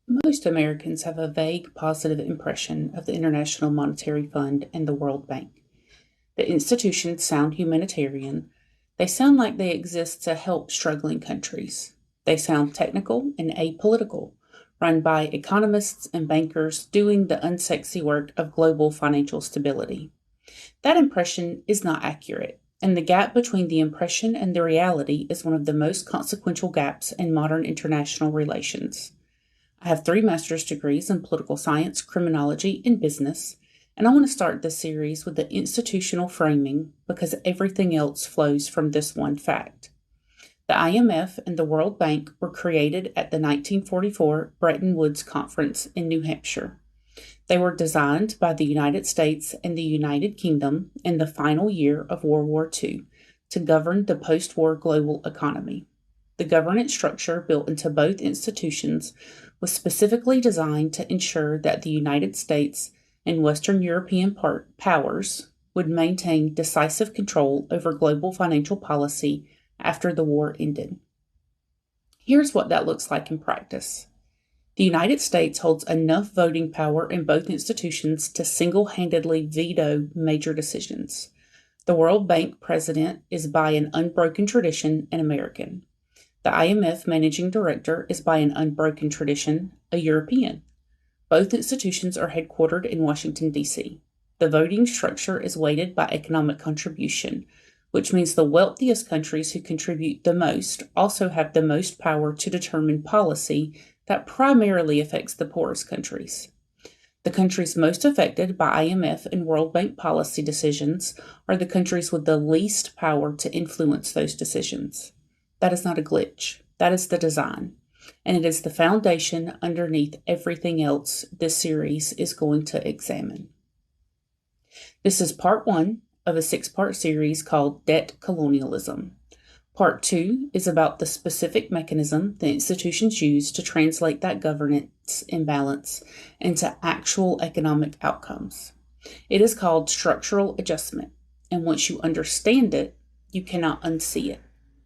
Most Americans have a vague positive impression of the International Monetary Fund and the World Bank. The institutions sound humanitarian. They sound like they exist to help struggling countries. They sound technical and apolitical, run by economists and bankers doing the unsexy work of global financial stability. That impression is not accurate, and the gap between the impression and the reality is one of the most consequential gaps in modern international relations. I have 3 master's degrees in political science, criminology, and business, and I want to start this series with the institutional framing because everything else flows from this one fact. The IMF and the World Bank were created at the 1944 Bretton Woods Conference in New Hampshire. They were designed by the United States and the United Kingdom in the final year of World War II to govern the post-war global economy. The governance structure built into both institutions was specifically designed to ensure that the United States and Western European powers would maintain decisive control over global financial policy after the war ended. Here's what that looks like in practice. The United States holds enough voting power in both institutions to single-handedly veto major decisions. The World Bank president is by an unbroken tradition an American. The IMF Managing Director is by an unbroken tradition a European. Both institutions are headquartered in Washington, D.C. The voting structure is weighted by economic contribution, which means the wealthiest countries who contribute the most also have the most power to determine policy that primarily affects the poorest countries. The countries most affected by IMF and World Bank policy decisions are the countries with the least power to influence those decisions. That is not a glitch. That is the design. And it is the foundation underneath everything else this series is going to examine. This is part 1 of a 6-part series called Debt Colonialism. Part 2 is about the specific mechanism the institutions use to translate that governance imbalance into actual economic outcomes. It is called structural adjustment, and once you understand it, you cannot unsee it.